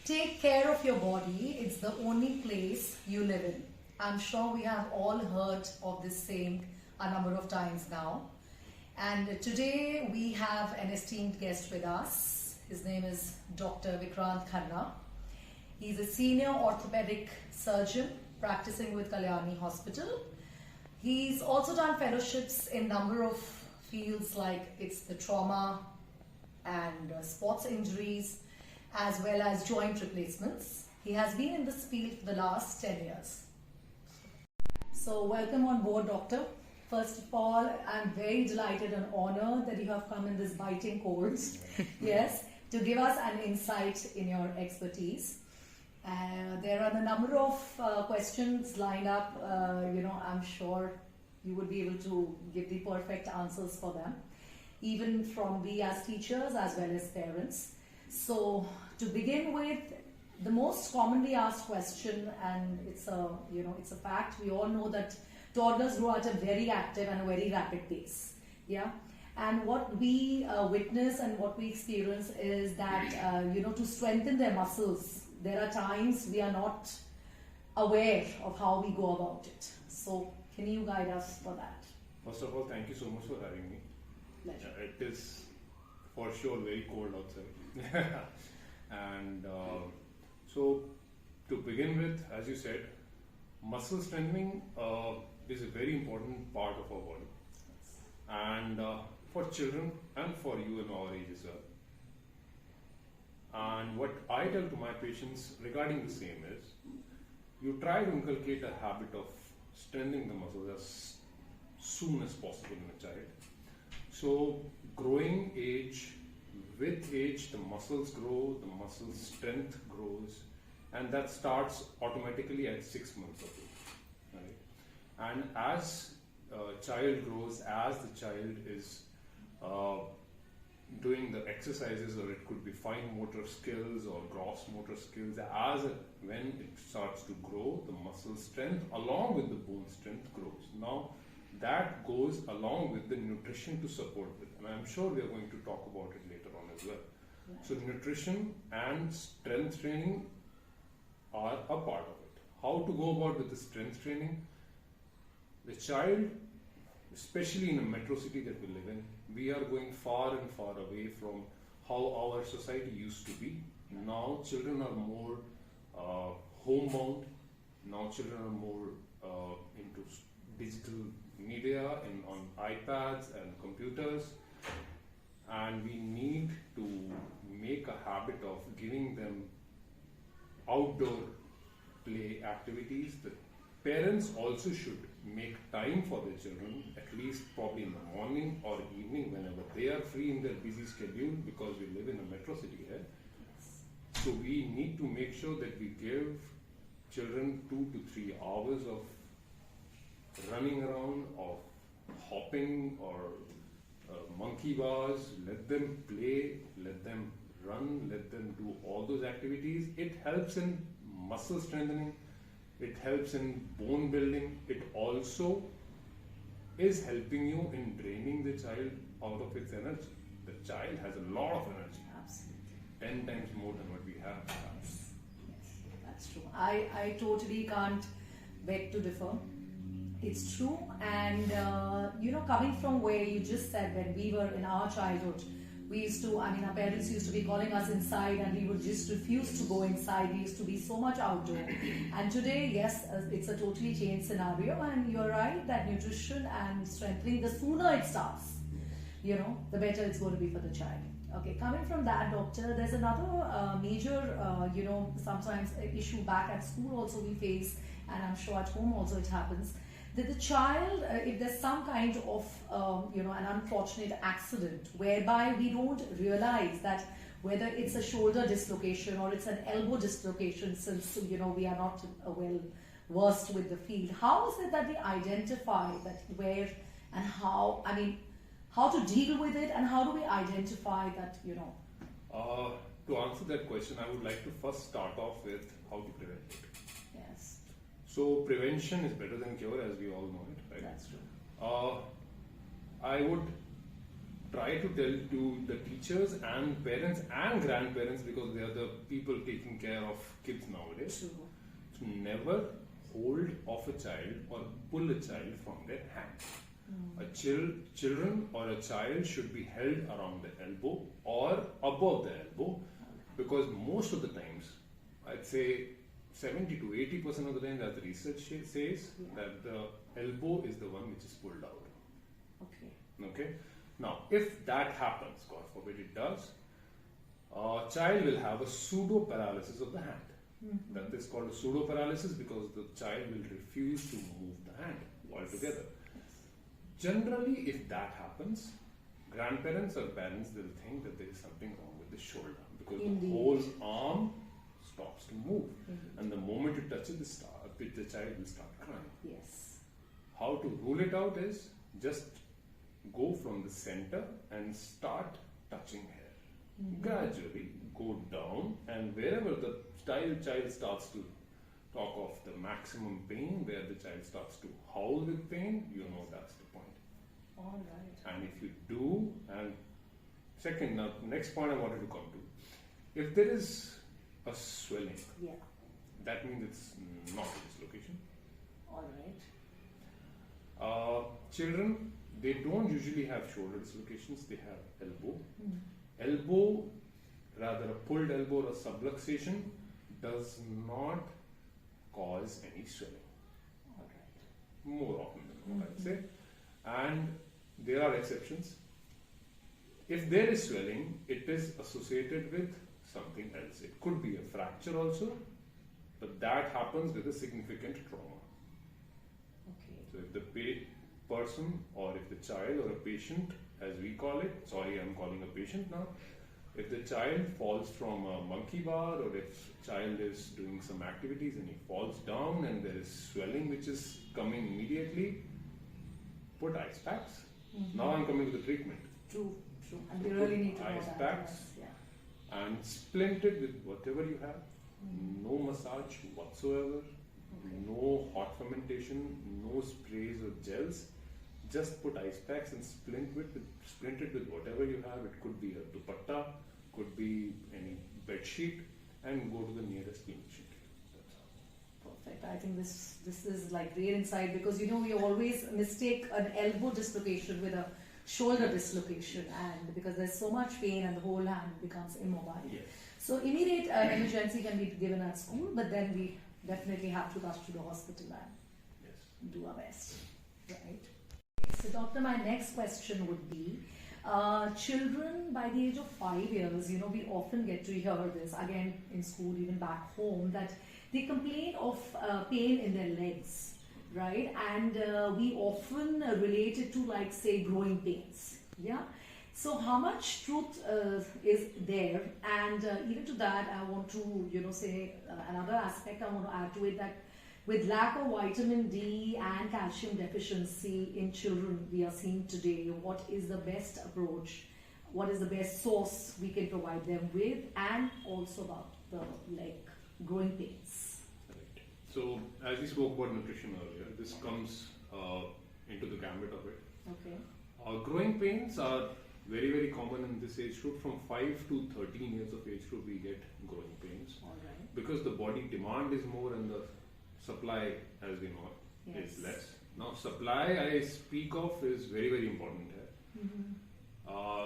Take care of your body. It's the only place you live in. I'm sure we have all heard of this saying a number of times now. And today we have an esteemed guest with us. His name is Dr. Vikrant Khanna. He's a senior orthopedic surgeon practicing with Kalyani Hospital. He's also done fellowships in a number of fields like it's the trauma and sports injuries, as well as joint replacements. He has been in this field for the last 10 years. So welcome on board, Doctor. First of all, I'm very delighted and honored that you have come in this biting cold, yes, to give us an insight in your expertise. There are a number of questions lined up. I'm sure you would be able to give the perfect answers for them, even from we as teachers as well as parents. So to begin with, the most commonly asked question, and it's a fact, we all know that toddlers grow at a very active and a very rapid pace. Yeah. And what we witness and what we experience is that, to strengthen their muscles, there are times we are not aware of how we go about it. So can you guide us for that? First of all, thank you so much for having me. Pleasure. It is for sure very cold outside. And so to begin with, as you said, muscle strengthening is a very important part of our body. And for children and for you and our age as well. And what I tell to my patients regarding the same is, you try to inculcate a habit of strengthening the muscles as soon as possible in a child. So growing age, with age the muscles grow, the muscle strength grows, and that starts automatically at 6 months of age. Right? And as a child grows, as the child is doing the exercises, or it could be fine motor skills or gross motor skills, when it starts to grow, the muscle strength along with the bone strength grows. Now that goes along with the nutrition to support it, and I'm sure we are going to talk about it later on as well. So nutrition and strength training are a part of it. How to go about with the strength training? The child, especially in a metro city that we live in, we are going far and far away from how our society used to be. Now children are more homebound. Now children are more into digital media and on iPads and computers. And we need to make a habit of giving them outdoor play activities. The parents also should make time for their children, at least probably in the morning or evening, whenever they are free in their busy schedule, because we live in a metro city here. So we need to make sure that we give children 2 to 3 hours of running around, of hopping or monkey bars. Let them play, let them run, let them do all those activities. It helps in muscle strengthening, it helps in bone building. It also is helping you in draining the child out of its energy. The child has a lot of energy. Absolutely. 10 times more than what we have. Yes, that's true. I totally can't beg to differ. It's true. And, coming from where you just said, when we were in our childhood, our parents used to be calling us inside and we would just refuse to go inside. We used to be so much outdoor. And today, yes, it's a totally changed scenario, and you're right that nutrition and strengthening, the sooner it starts, the better it's going to be for the child. Okay, coming from that, doctor, there's another major, sometimes issue back at school also we face, and I'm sure at home also it happens, that the child, if there's some kind of, an unfortunate accident whereby we don't realize that whether it's a shoulder dislocation or it's an elbow dislocation, since, we are not well versed with the field, how is it that we identify that where and how, how to deal with it, and how do we identify that, To answer that question, I would like to first start off with how to prevent it. Yes. So prevention is better than cure, as we all know it, right? That's true. I would try to tell to the teachers and parents and grandparents, because they are the people taking care of kids nowadays, True. to never hold off a child or pull a child from their hand. Children or a child should be held around the elbow or above the elbow, because most of the times, I'd say 70 to 80% of the time, as the research says, that the elbow is the one which is pulled out. Okay. Okay. Now, if that happens, God forbid it does, a child will have a pseudo paralysis of the hand. That is called a pseudo paralysis because the child will refuse to move the hand altogether. Generally, if that happens, grandparents or parents will think that there is something wrong with the shoulder, because Indeed. the whole arm stops to move, and the moment it touches the child will start crying. Yes. How to rule it out is just go from the center and start touching hair. Gradually go down, and wherever the child starts to talk of the maximum pain, where the child starts to howl with pain, you know that's the point. All right. And if you do, and second, now next point I wanted to come to, if there is a swelling, Yeah. that means it's not a dislocation. All right. Children, they don't usually have shoulder dislocations, they have elbow. Elbow, rather a pulled elbow or a subluxation, does not cause any swelling, All right. more often than not, I'd say. And there are exceptions. If there is swelling, it is associated with something else. It could be a fracture also, but that happens with a significant trauma. Okay. So if the person or if the child or a patient, as we call it, sorry, I'm calling a patient now, if the child falls from a monkey bar, or if child is doing some activities and he falls down and there is swelling which is coming immediately, put ice packs. Now I'm coming to the treatment. True. True. And we really need to know Ice that. packs. Yes. Yeah. And splint it with whatever you have. No massage whatsoever. No hot fermentation. No sprays or gels. Just put ice packs and splint it with whatever you have. It could be a dupatta, could be any bed sheet, and go to the nearest clinic sheet. That's all. Perfect. I think this is like great insight, because we always mistake an elbow dislocation with a shoulder dislocation, and because there's so much pain and the whole hand becomes immobile. Yes. So immediate emergency can be given at school, but then we definitely have to rush to the hospital and Yes. do our best. Right. So doctor, my next question would be, children by the age of 5 years, we often get to hear this again in school, even back home, that they complain of pain in their legs, right? And we often relate it to, like, say, growing pains. Yeah. So how much truth is there? And even to that, I want to, say another aspect I want to add to it, that with lack of vitamin D and calcium deficiency in children we are seeing today, what is the best approach? What is the best source we can provide them with? And also about the growing pains. Right. So, as we spoke about nutrition earlier, this comes into the gambit of it. Okay. Growing pains are very, very common in this age group. From 5 to 13 years of age group, we get growing pains. All right. Because the body demand is more and the supply, as we know, Yes. is less. Now, supply I speak of is very, very important here.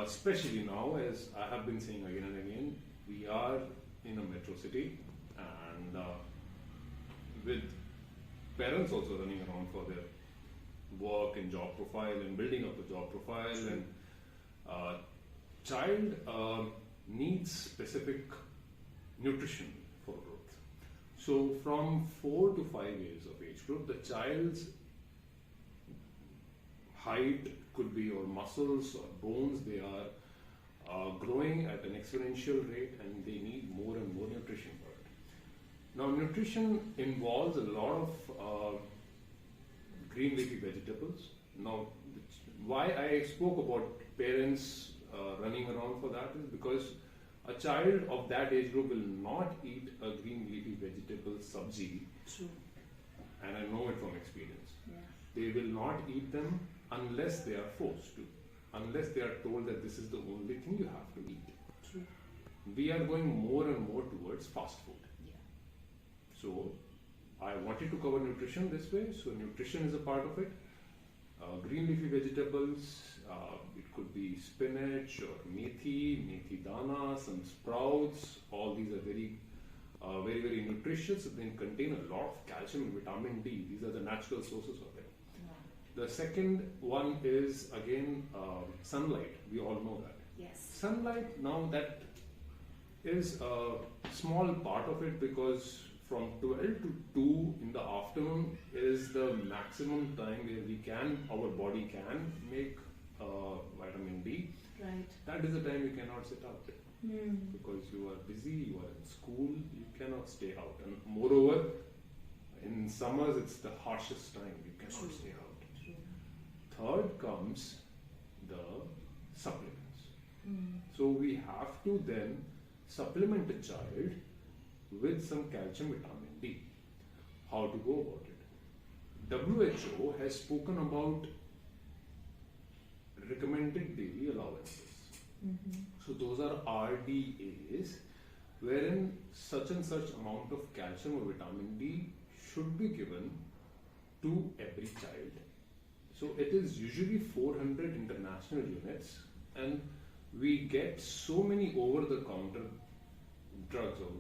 Especially now, as I have been saying again and again, we are in a metro city, and with parents also running around for their work and job profile and building up a job profile, and child needs specific nutrition for growth. So from 4 to 5 years of age group, the child's height could be, or muscles or bones, they are growing at an exponential rate, and they need more and more nutrition for it. Now, nutrition involves a lot of green leafy vegetables. Now, why I spoke about parents running around for that is because a child of that age group will not eat a green leafy vegetable sabzi, True. and I know it from experience. Yeah. They will not eat them unless they are forced to. unless they are told that this is the only thing you have to eat. True. We are going more and more towards fast food. Yeah. So I wanted to cover nutrition this way. So nutrition is a part of it. Green leafy vegetables, it could be spinach or methi dana, some sprouts. All these are very, very nutritious. They contain a lot of calcium and vitamin D. These are the natural sources of it. Yeah. The second one is again sunlight. We all know that. Yes. Sunlight, now that is a small part of it, because from 12 to 2 in the afternoon is the maximum time where our body can make vitamin D. Right. That is the time you cannot sit out, Hmm. because you are busy, you are in school, you cannot stay out. And moreover, in summers it's the harshest time, you cannot True. stay out. True. Third comes the supplements. Hmm. So we have to then supplement a child with some calcium vitamin D. How to go about it? WHO has spoken about recommended daily allowances. Mhm. So those are RDAs, wherein such and such amount of calcium or vitamin D should be given to every child. So it is usually 400 international units, and we get so many over-the-counter drugs, or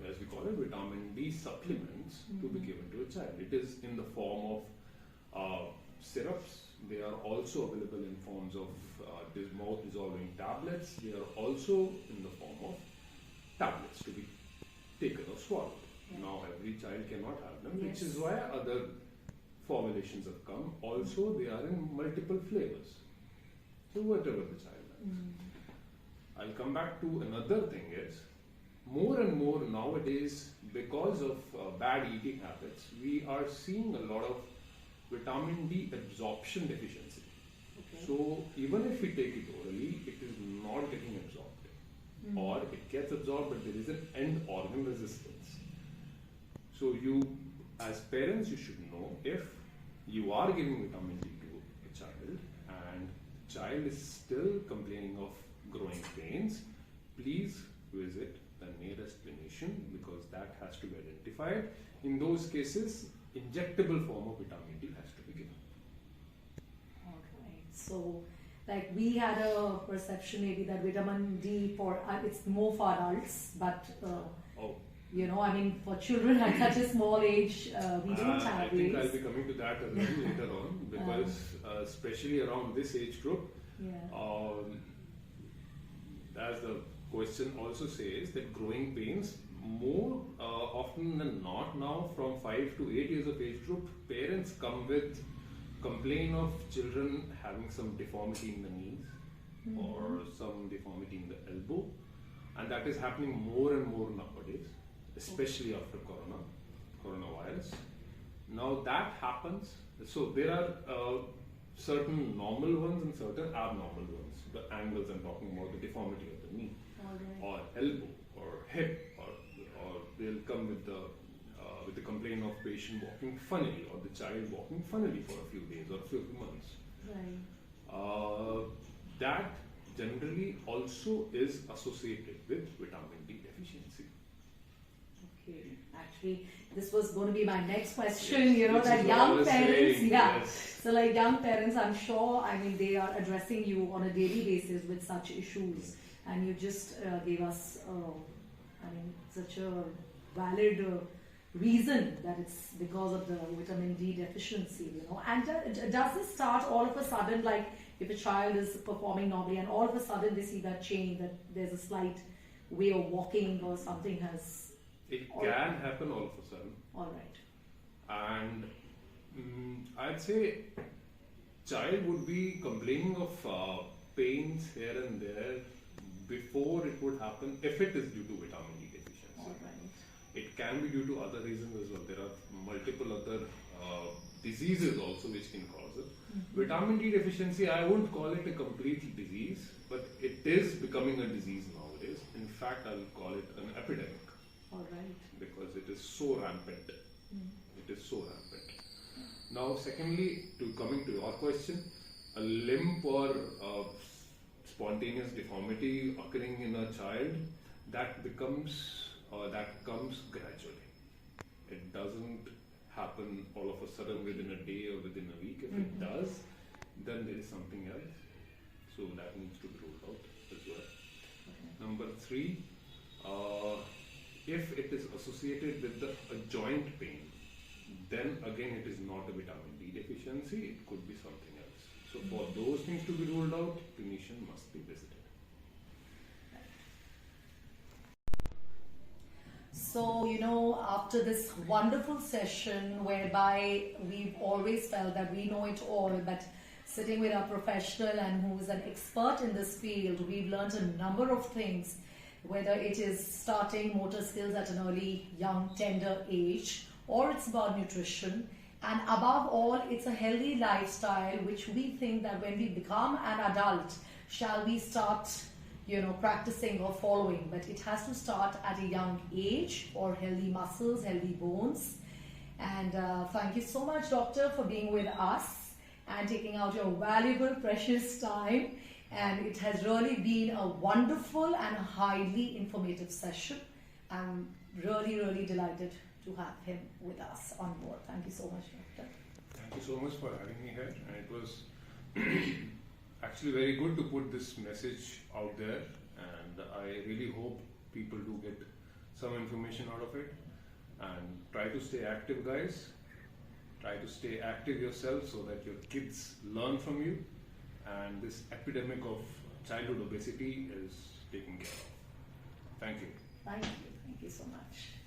as we call it, vitamin D supplements, to be given to a child. It is in the form of syrups. They are also available in forms of mouth dissolving tablets. They are also in the form of tablets to be taken or swallowed. Yeah. Now every child cannot have them, Yes. which is why other formulations have come. Also, they are in multiple flavors. So whatever the child likes. Hmm. I'll come back to another thing is, more and more nowadays, because of bad eating habits, we are seeing a lot of vitamin D absorption deficiency. Okay. So even if we take it orally, it is not getting absorbed, Hmm. or it gets absorbed, but there is an end organ resistance. So you, as parents, you should know, if you are giving vitamin D to a child and the child is still complaining of growing pains, please visit the nearest clinician, because that has to be identified. In those cases, injectable form of vitamin D has to be given. Alright. So, like we had a perception maybe that vitamin D it's more for adults, but Oh, you know, I mean, for children at such a small age, we don't I have think I'll these. be coming to that as well later on, because especially around this age group, Yeah. as the question also says, that growing pains, more often than not now, from 5 to 8 years of age group, parents come with complaint of children having some deformity in the knees or some deformity in the elbow, and that is happening more and more nowadays, especially after coronavirus. Now that happens, so there are certain normal ones and certain abnormal ones. The angles I'm talking about, the deformity of the knee Alright. or elbow or hip, or they'll come with the complaint of patient walking funnily, or the child walking funnily for a few days or a few months. Right. That generally also is associated with vitamin D deficiency. Okay. Actually, this was going to be my next question. Yes, You know, this that is what I young was parents, saying, yeah. yes. So, like young parents, I'm sure, I mean, they are addressing you on a daily basis with such issues, and you just gave us, I mean, such a valid reason that it's because of the vitamin D deficiency, you know. And does this start all of a sudden, like if a child is performing normally and all of a sudden they see that change, that there's a slight way of walking or something has, It Or- can happen all of a sudden, all right. and I'd say child would be complaining of pains here and there before it would happen, if it is due to vitamin D deficiency. All right. It can be due to other reasons as well. There are multiple other diseases also which can cause it. Vitamin D deficiency, I wouldn't call it a complete disease, but it is becoming a disease nowadays. In fact, I will call it an epidemic, All right. because it is so rampant. It is so rampant. Now, secondly, coming to your question, a limp or a spontaneous deformity occurring in a child, that comes gradually. It doesn't happen all of a sudden within a day or within a week. If it does, then there is something else. So that needs to be ruled out as well. Number 3, if it is associated with a joint pain, then again it is not a vitamin D deficiency, it could be something else. So for those things to be ruled out, clinician must be visited. So, after this wonderful session whereby we've always felt that we know it all, but sitting with a professional and who is an expert in this field, we've learned a number of things, whether it is starting motor skills at an early, young, tender age, or it's about nutrition. And above all, it's a healthy lifestyle, which we think that when we become an adult, shall we start practicing or following, but it has to start at a young age for healthy muscles, healthy bones. And thank you so much, doctor, for being with us and taking out your valuable, precious time. And it has really been a wonderful and highly informative session. I'm really, really delighted to have him with us on board. Thank you so much, doctor. Thank you so much for having me here. And it was actually very good to put this message out there, and I really hope people do get some information out of it. And try to stay active, guys. Try to stay active yourself so that your kids learn from you, and this epidemic of childhood obesity is taken care of. Thank you. Thank you so much.